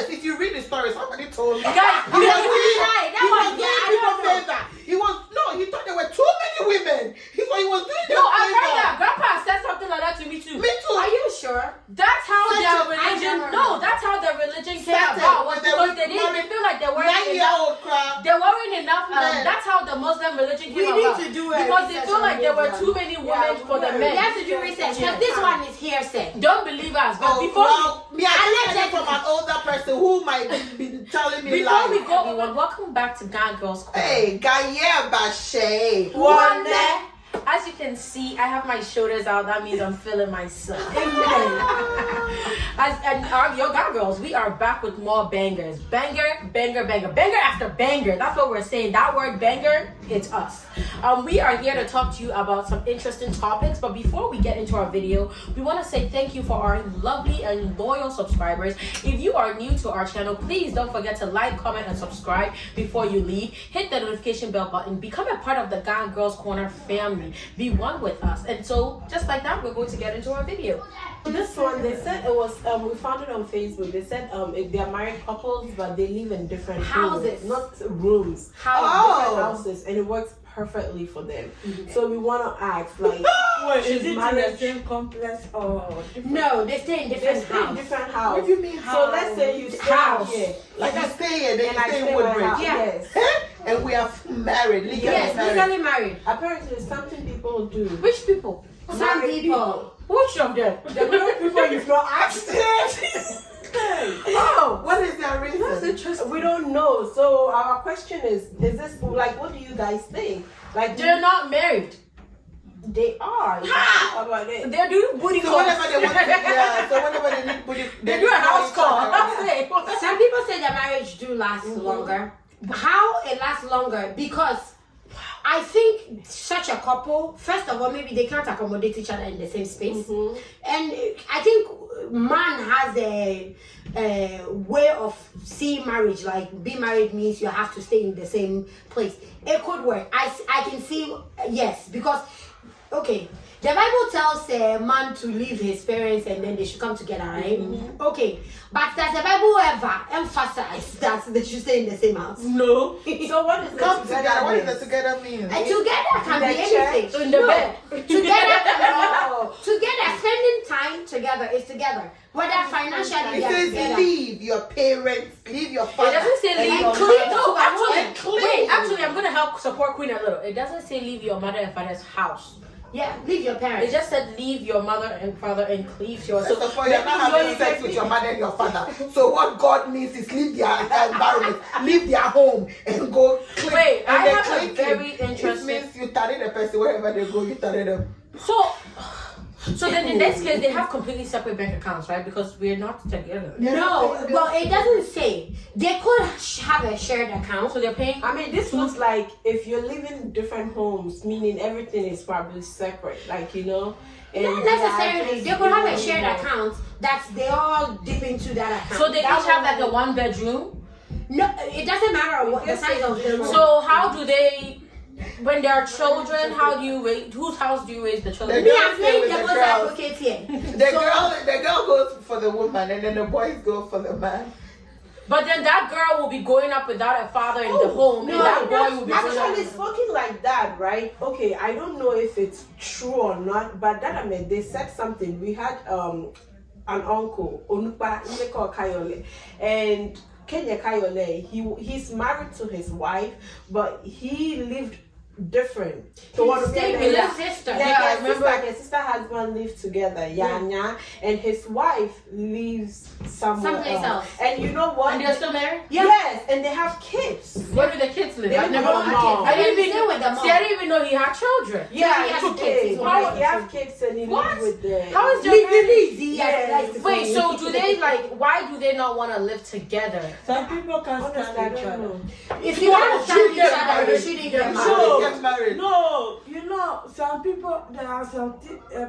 Yes, if you read the story, somebody told me. Guys, He was doing people favor. He thought there were too many women. He was doing them No, I favor. heard that. Grandpa said something like that to me too. Me too. Are you sure? That's how their Such a- religion. No, that's how their religion came Started about. Was with the because they didn't. They feel like they weren't enough. 9-year-old crap. There weren't enough. Men. That's how the Muslim religion came We about. need to do a because they research feel on like there were this too one. many women for the we men. You have to do research because this one is hearsay. Don't believe us. But Oh, before well, me, I Allegedly. get it from an older person who might be telling me before lies. we go, everyone, welcome back to GAGirls. Hey, Gaye Bashe. One As you can see, I have my shoulders out. That means I'm feeling myself. Your GAGirls, we are back with more bangers. Banger, banger, banger. Banger after banger. That's what we're saying. That word banger, it's us. We are here to talk to you about some interesting topics. But before we get into our video, we want to say thank you for our lovely and loyal subscribers. If you are new to our channel, please don't forget to like, comment, and subscribe before you leave. Hit the notification bell button. Become a part of the GAGirls Corner family. Be one with us. And so, just like that, we're going to get into our video. This one, they said it was, we found it on Facebook. They said if they're married couples, but they live in different Houses. rooms, not rooms. Different houses, and it works perfectly for them. So we want to ask, like, Wait, she's is it in married- the same complex or different? No, they stay in they different stay in houses. different house. What do you mean So let's say you stay House. here, Like you stay here, then and you I stay stay in in my Woodbridge. house. Yeah. Yes. And we are married, legally Yes, married. legally married. Apparently, it's something people do. Which people? Some Married people. Which of them? The real people you've not asked. Oh, what is their reason? That's interesting. We don't know. So our question is this like, what do you guys think? Like, They're not married. they are. You talk about it. They're doing booty So calls. whenever they want to, yeah, so whenever they need booty, They do a house call. Some people say their marriage do last longer. How it lasts longer? Because I think such a couple, first of all, maybe they can't accommodate each other in the same space. And I think man has a way of seeing marriage, like being married means you have to stay in the same place. It could work. I can see, yes, because, okay, the Bible tells a man to leave his parents and then they should come together, right? Okay, but does the Bible ever emphasize that they should stay in the same house? No. So what is Come the together. What does the together mean? And together can In be the anything. church? In the bed. Together can be together. Spending time together is together. Whether financially It they are says together. leave your parents, leave your It father. doesn't say and leave. your clean. mother. No, actually, And clean. wait. Actually, I'm gonna help support Queen a little. It doesn't say leave your mother and father's house. Yeah, leave your It parents. just said leave your mother and father and cleave to yours. First of all, you're not having sex with your mother and your father. So what God means is leave their environment, leave their home, and go clean. Wait, and I they have a clean very it. interesting- It means you tarry the person wherever they go, you tarry them. So then in this case, they have completely separate bank accounts, right? Because we're not together. No, well, it doesn't say. They could have a shared account. So they're paying. I mean, this looks like if you're living in different homes, meaning everything is probably separate, like, you know. And Not necessarily. They could have a shared account. account that they all dip into that account. So they each That have one- like a 1 bedroom. No, it doesn't matter what the size of the room. So how do they, when there are children, how do you raise? Whose house do you raise the children? me, They I'm stay playing with the devil's girls. advocate here. The girl goes for the woman, and then the boys go for the man. But then that girl will be growing up without a father in the home, and that boy will be growing up. Actually, spoken like that, right? Okay, I don't know if it's true or not, but that, I mean, they said something. We had an uncle, Onupa Imeko Kayole, and Kenya Kayole, he's married to his wife, but he lived different. So what stayed with his sister. Yeah, I remember. His sister husband live together, Yanya, and his wife lives somewhere Someplace else. And you know what? And they're still married? Yes, and they have kids. Where do the kids live? They I've live never. with the mom. I didn't They even. with the mom. See, I didn't even know he had children. Yeah, he has he kids. did. He's He married. have kids and he What? live with the. How is their Easy, Yes. Wait, so do they like? Why do they not want to live together? Some people can Honestly, I stand each don't other. know. If you want to stand each other, you married. shouldn't get So, married. get married. No, you know, some people, there are some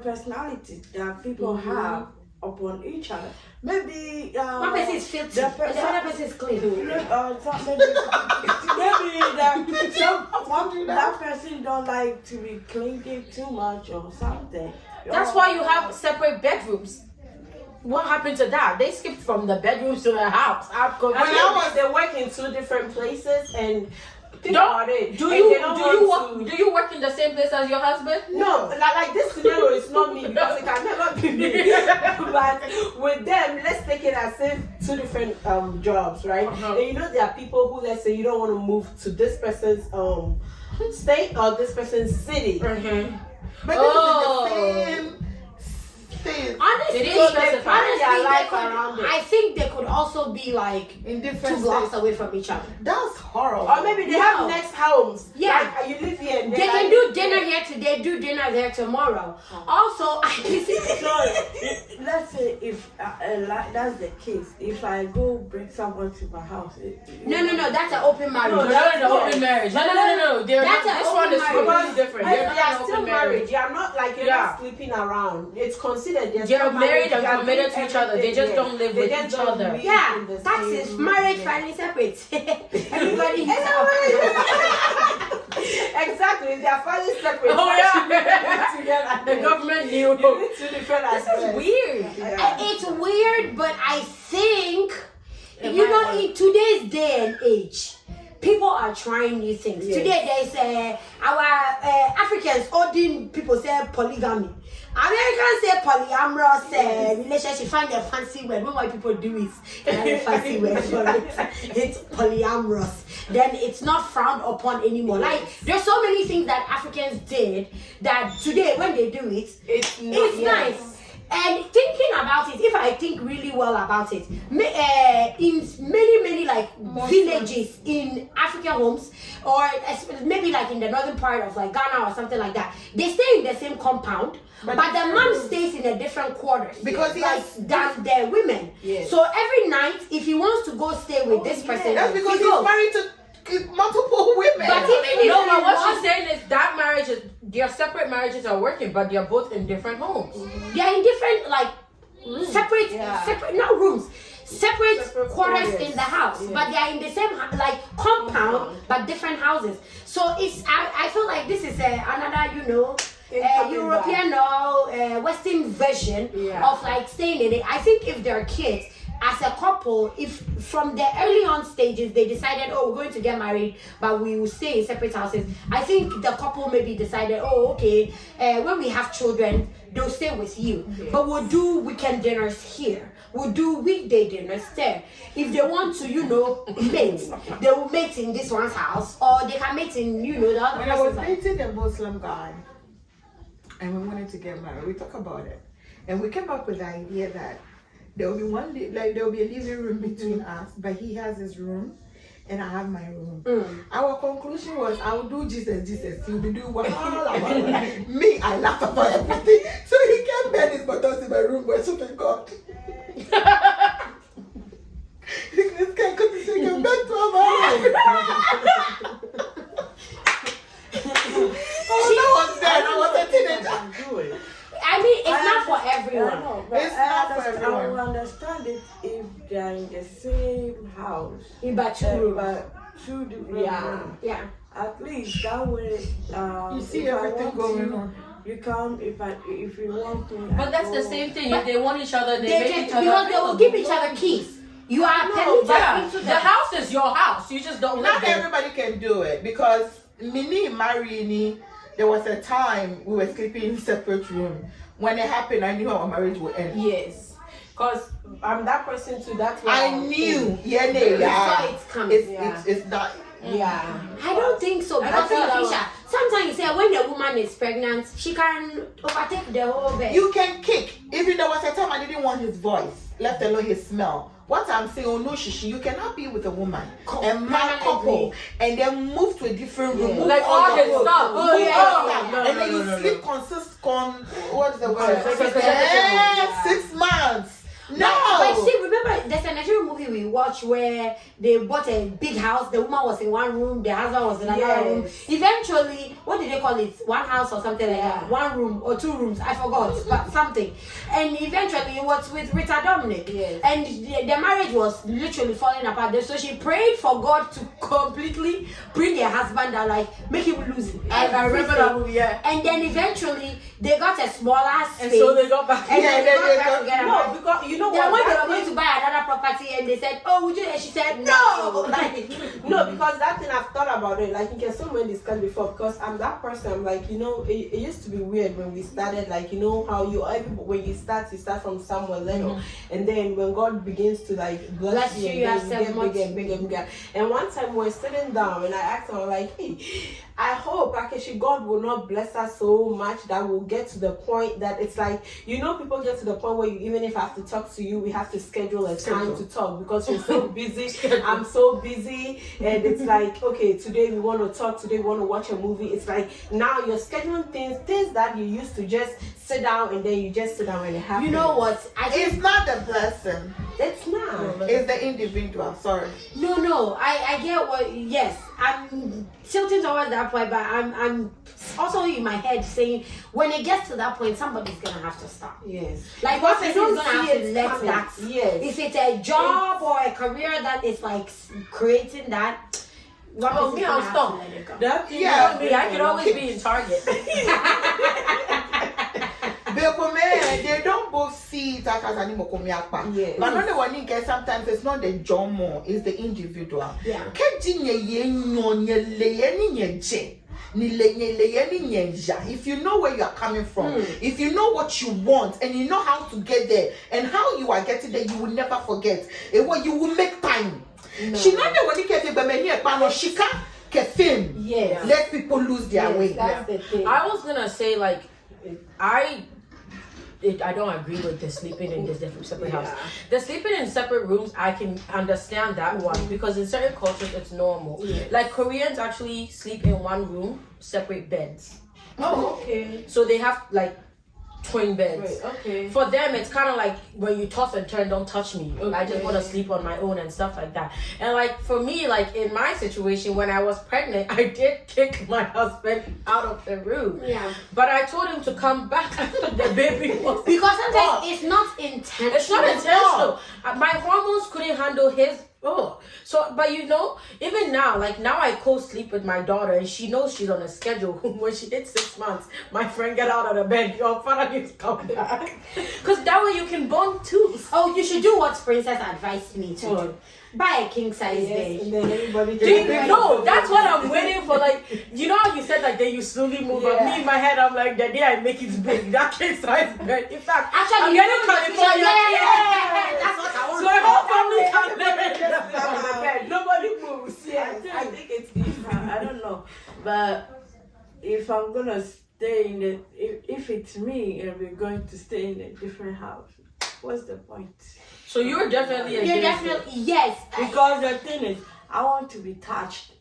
personalities that people have upon each other. Maybe One person is filthy, the and the other person is clean. maybe that person don't like to be clingy too much or something. That's why you have separate bedrooms. what happened to that? They skipped from the bedrooms to the house. I'm confused. When I was, they work in 2 different places, and think No, about it. do and you they don't want to- do you work in the same place as your husband? No, like this scenario is not me because it can never be me. But with them, let's take it as if 2 different jobs, right? And you know, there are people who, let's say, you don't want to move to this person's state or this person's city. But this is the same thing. Honestly, It is so specified. honestly, life they could, around it. I think they could also be like In 2 different blocks states. away from each other. That's horrible. Or maybe they have next homes. Yeah. Like, you live here and They can do dinner here today, do dinner there tomorrow. Also, I can see. So let's say if like that's the case, if I go bring someone to my house, No, that's an open marriage. No, that's an open marriage. No. That's an This one open is marriage. completely different. But They're they are not still open married. marriage. You are not like you're Yeah. not sleeping around. It's considered They're still married and You are committed doing to each other. They just everything, don't live They with just each don't other. live Yeah, in the that is same- marriage yeah. finally separate. Everybody is Exactly, they are finally separate. Oh, Why yeah. should we live together? The government knew. You need 2 different This is aspects. weird. Yeah. It's weird, but I think It you might know, work. in today's day and age, people are trying new things. Today there's our Africans, Odin people say polygamy. Americans say polyamorous relationship. Find a fancy word. What white people do is a fancy word for it. It's polyamorous. Then it's not frowned upon anymore. Like there's so many things that Africans did that today when they do it, It's not, it's yes. nice. And thinking about it, if I think really well about it, in many like villages in African homes, or maybe like in the northern part of like Ghana or something like that, they stay in the same compound, but the man stays in a different quarters Because he like has- than the women. Yes. So every night, if he wants to go stay with this person, That's because he he's goes. married to multiple women. But even if No, he but what wants- she's saying is that marriage is their separate marriages are working, but they're both in different homes. They're in different like separate not rooms, separate quarters in the house, but they are in the same like compound but different houses. So it's I feel like this is another European or Western version of like staying in it. I think if there are kids as a couple, if from the early on stages they decided, oh, we're going to get married, but we will stay in separate houses, I think the couple maybe decided, oh, okay, when we have children, they'll stay with you, but we'll do weekend dinners here. We'll do weekday dinners there. If they want to, mate, they will mate in this one's house, or they can mate in, the other When I was person's house. dating a Muslim guy and we wanted to get married, we talked about it. And we came up with the idea that there will be there will be a living room between us, but he has his room and I have my room. Our conclusion was I will do Jesus. He'll be doing what all about me. I laugh about everything. So he can bend his buttons in my room worshiping God. This guy couldn't take him back to our room. I was there. I was a teenager. do it. I mean, it's not for I everyone. know, but It's not for I everyone. will understand it if they are in the same house. But two But 2 different rooms. yeah. At least that way, You see if I everything want going you, on. You come if you want me. But I that's the go. same thing. If they want each other, they They make can, each other because they will available. give each other keys. You are permitted Yeah, into the house is your house. You just don't live Not there. everybody can do it because Mini Marini, there was a time we were sleeping in separate room. When it happened, I knew our marriage would end. Yes, because I'm that person too. That's why I knew. Yeah. it's coming. It's not. Yeah. I don't think so because feel that Fisher, sometimes you say when a woman is pregnant, she can overtake the whole bed. You can kick. Even there was a time I didn't want his voice, let alone his smell. What I'm saying, oh no, shishi, you cannot be with a woman and man couple and then move to a different room. Move Like all your his clothes, stuff. move Oh, yeah. all that, No, and then no, you no, sleep what's the word? Consecutive. 6 months. No. But see, remember, there's a Nigerian movie movie we watched where they bought a big house. The woman was in one room, the husband was in another room. Eventually, what did they call it? One house or something like that. 1 room or 2 rooms. I forgot, but something. And eventually, it was with Rita Dominic. Yes. And the marriage was literally falling apart. So she prayed for God to completely bring her husband down, like make him lose. I remember that movie. Yeah. And then eventually, they got a smaller space. And so they got back. And then they got back together. No, because you know Then what? when they that were going thing- to buy another property and they said, oh, would you? And she said, no. Like, No, because that thing I've thought about it. Like, you can so many discussed before. Because I'm that person. I'm like, you know, it used to be weird when we started. Like, you know how when you start from somewhere little, and then when God begins to like bless you, you and have then you so get much. bigger and bigger and bigger. And one time we were sitting down, and I asked her like, hey, I hope actually God will not bless us so much that we'll get to the point that it's like, you know, people get to the point where even if I have to talk to you, we have to schedule a time to talk because you're so busy. I'm so busy, and it's like, okay, today we want to talk, today we want to watch a movie. It's like now you're scheduling things that you used to just sit down and then you just sit down and it happens. you know what? I think It's not the person. It's not. It's the individual. Sorry. no. I get what. Yes, I'm tilting towards that point, but I'm also in my head saying when it gets to that point, somebody's gonna have to stop. Yes. Like Because one I person's don't gonna have see to it let coming. that. Yes. If it's a job or a career that is like creating that, one Oh, person's me, gonna I'll have stop. to let it go. That thing Yeah. that Me, I can always be in Target. They don't both see it as an imokomiakpa. Yes. But not the one you get sometimes it's not the jomo, it's the individual. Yeah. If you know where you are coming from, if you know what you want and you know how to get there and how you are getting there, you will never forget. You will make time. She not the one you get but she can fame. Yes. Let people lose their way. That's the thing. I was gonna say like, I don't agree with the sleeping in this different separate house. The sleeping in separate rooms, I can understand that one because in certain cultures it's normal. Yes. Like Koreans actually sleep in one room, separate beds. Oh, okay. So they have like twin beds. Right, okay. For them, it's kind of like when you toss and turn, don't touch me. I just Okay. want to sleep on my own and stuff like that. And like for me, like in my situation, when I was pregnant, I did kick my husband out of the room. Yeah. But I told him to come back after the baby was Because sometimes born. it's not intentional. It's not intentional. My hormones couldn't handle his. So, but you know, even now, like now I co-sleep with my daughter and she knows she's on a schedule. When she hits 6 months, my friend get out of the bed. Your father needs to come back. Because that way you can bond too. Oh, you should do what Princess advised me to do. Buy a king size Yes, and bed. then everybody No, that's what I'm waiting for. Like, you know how you said like then you slowly move up. Me in my head, I'm like the day I make it big, that king size bed. In fact, Actually, I'm you getting know the California. Yeah, that's what I want. So my whole family can live in the on the bed. Nobody moves. Yes, I I think- think it's I don't know, but if I'm gonna stay in it, if it's me and we're going to stay in a different house, what's the point? So you're definitely You're against it. definitely yes. Because the thing is, I want to be touched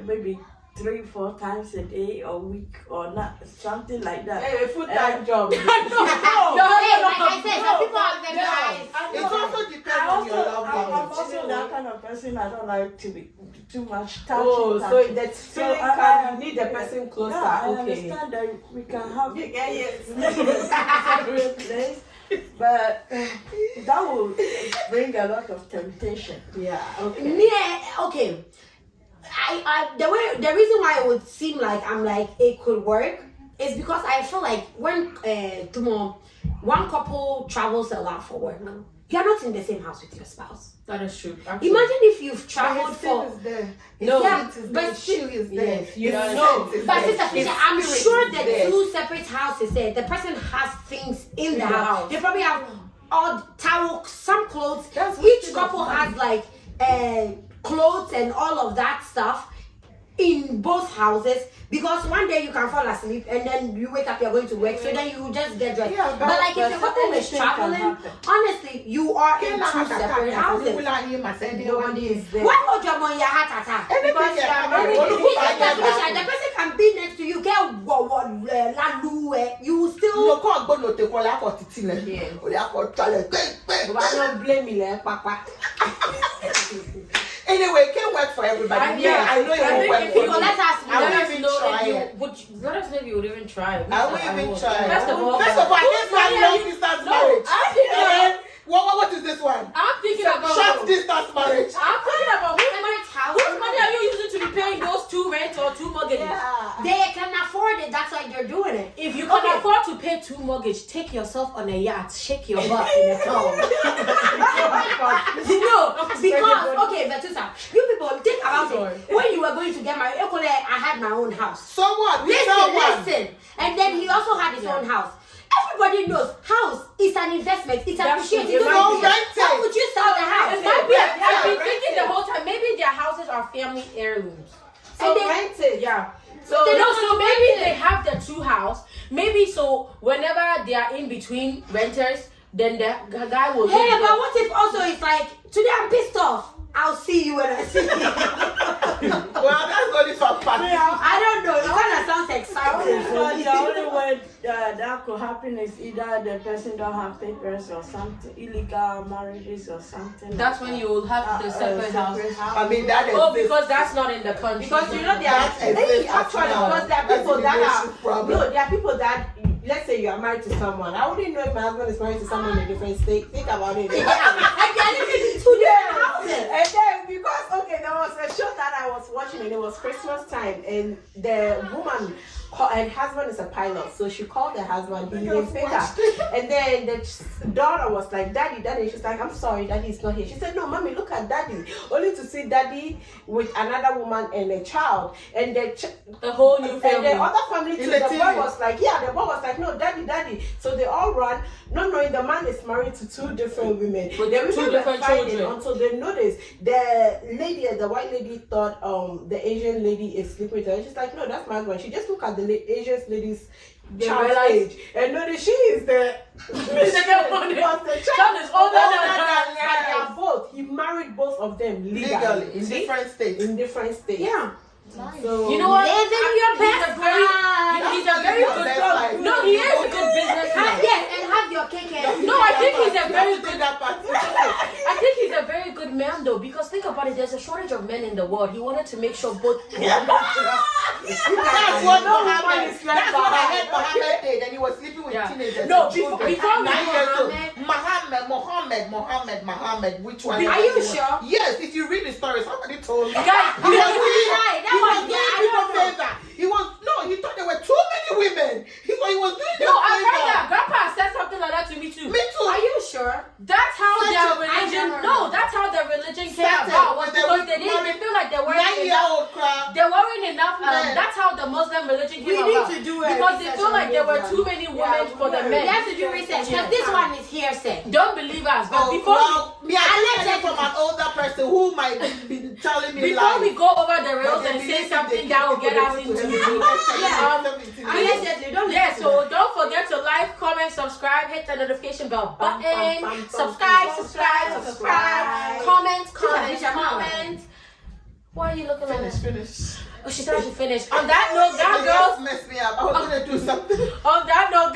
maybe 3-4 times a day or week or not something like that. a full-time job. No, hey, like I said, some people have them guys. It also depends on your love I'm language. also that kind of person. I don't like to be too much touching. Oh, so touching. that's So feeling I- kind. You need the person closer. Yeah, I Okay. understand that we can have Yeah, yes. separate place, but that will bring a lot of temptation. Yeah. Okay. Me, okay. The reason why it would seem like I'm like it could work is because I feel like when one couple travels a lot for work, you're not in the same house with your spouse. That is true. Actually. Imagine if you've But traveled his for. is there. No. His seat is there. But His shoe is there. Yes, you His know. scent is But there. Sister Fisher, His I'm spirit sure is the there. 2 separate houses there, the person has things in the the house. house. They probably have odd towel, some clothes. That's Each what couple you has like clothes and all of that stuff. in both houses, because one day you can fall asleep and then you wake up, you're going to work, so then you just get dressed. Yeah, but like if your couple is anything can traveling, happen. honestly, you are in two separate houses. Nobody is there. Why would you want your heart attack? Anything Because you can are happen. married. What If if it's I a get definition, back? the person can be next to you, get you will still. No, can't go no take all that for titile. Or that for challenge. Why not blame me, like Papa? Anyway, it can work for everybody. Yeah, I know it won't work for People, you. let us I Let will us even know try if you it. would. Let us know if you would even try it. I will even try it. First of all, I can't start long distance marriage. I'm thinking about. What is this one? I'm thinking about. Short distance marriage. I'm thinking about whose money are you using to be paying those 2 rent or 2 mortgages? They can afford it. That's why they're doing it. If you can afford to pay 2 mortgage, take yourself on a yacht, shake your butt in a town. Because okay, Vetusa, you people think about it. When you were going to get married, I had my own house. So what? We sell one. Listen, and then he also had his own house. Everybody knows house is an investment. It's appreciated. true. So rent it. Why would you sell the house? I've been thinking the whole time, maybe their houses are family heirlooms. So they- rent it. Yeah. So So maybe they have the 2 house. Maybe so whenever they are in between renters, then the guy will. Hey, but what if also it's like today I'm pissed off. I'll see you when I see you. Well, that's only for party. I don't know. It kind of sounds I exciting. always thought the only way that could happen is either the person don't have papers or something, illegal marriages or something. That's when you will have the separate house. I mean, that is. Oh, because that's not in the country. Because you know there are That exists actually as well. because there are That's people an that immigration are problem. no, there are people that let's say you are married to someone. I wouldn't know if my husband is married to someone in a different state. Think about it. And they're living in 2 different houses. And then because there was a show that I was watching and it was Christmas time and the woman and husband is a pilot, so she called the husband, he didn't pick up. And then the daughter was like, Daddy. She's like, I'm sorry, Daddy is not here. She said, no, Mommy, look at Daddy. Only to see Daddy with another woman and a child. And the whole new family. and the other family too, In the the boy TV. was like, the boy was like, no, Daddy. So they all run, not knowing the man is married to 2 different women. With The women 2 were different fighting children. until they noticed the lady, the white lady thought the Asian lady is sleeping with her. She's like, no, that's my husband. She just looked at the Asian lady's child's realized- age and noticed she is the second one. because the Child child is older than but they her. are both. He married both of them Legally, in See? different states. in different states. Yeah. So You know what? Living your He's best a very, life. he's a very Your good. best life. No, he is a good businessman. Yes, and have your cake and No, I think he's a You very have to good. take that part. I think he's a very good man though, because think about it. There's a shortage of men in the world. He wanted to make sure both. That's what No Mohammed. woman is like That's what I Mohammed. heard Mohammed did, and he was sleeping with Yeah. teenagers. No, and children. before we 9 do years old. Mohammed. Mohammed. Which one? Are you sure? Yes. If you read the story, somebody told me. Guys, He was doing. Right, that He was one, doing yeah, I people don't know. favor. He was He thought there were too many women. He was doing them No, I heard favor. that. Grandpa said something like that to me too. Me too. Are you sure? That's how Such their a- religion. I never No, heard. that's how their religion came Started about. Was with the because they didn't. They feel like they weren't enough. 9-year-old crowd. There weren't enough. Men. That's how the Muslim religion We came need about. to do a because they research feel on like there were this too one. many women for the We men. have to do research because this one is hearsay. Don't believe us. But Oh, before well, me, I Allegedly. heard it from an older person who might be telling me before lies. we go over the But rails they and believe say if something they that will kill get us people, into they will do it. Yeah. Allegedly, don't Yeah, listen to so don't forget to like, comment, subscribe, hit the notification bell button, subscribe, comment. Why are you looking like that? Finish. Oh, she said she finished. On that note, That GAGirls. girls messed me up. I was gonna do something. On that note,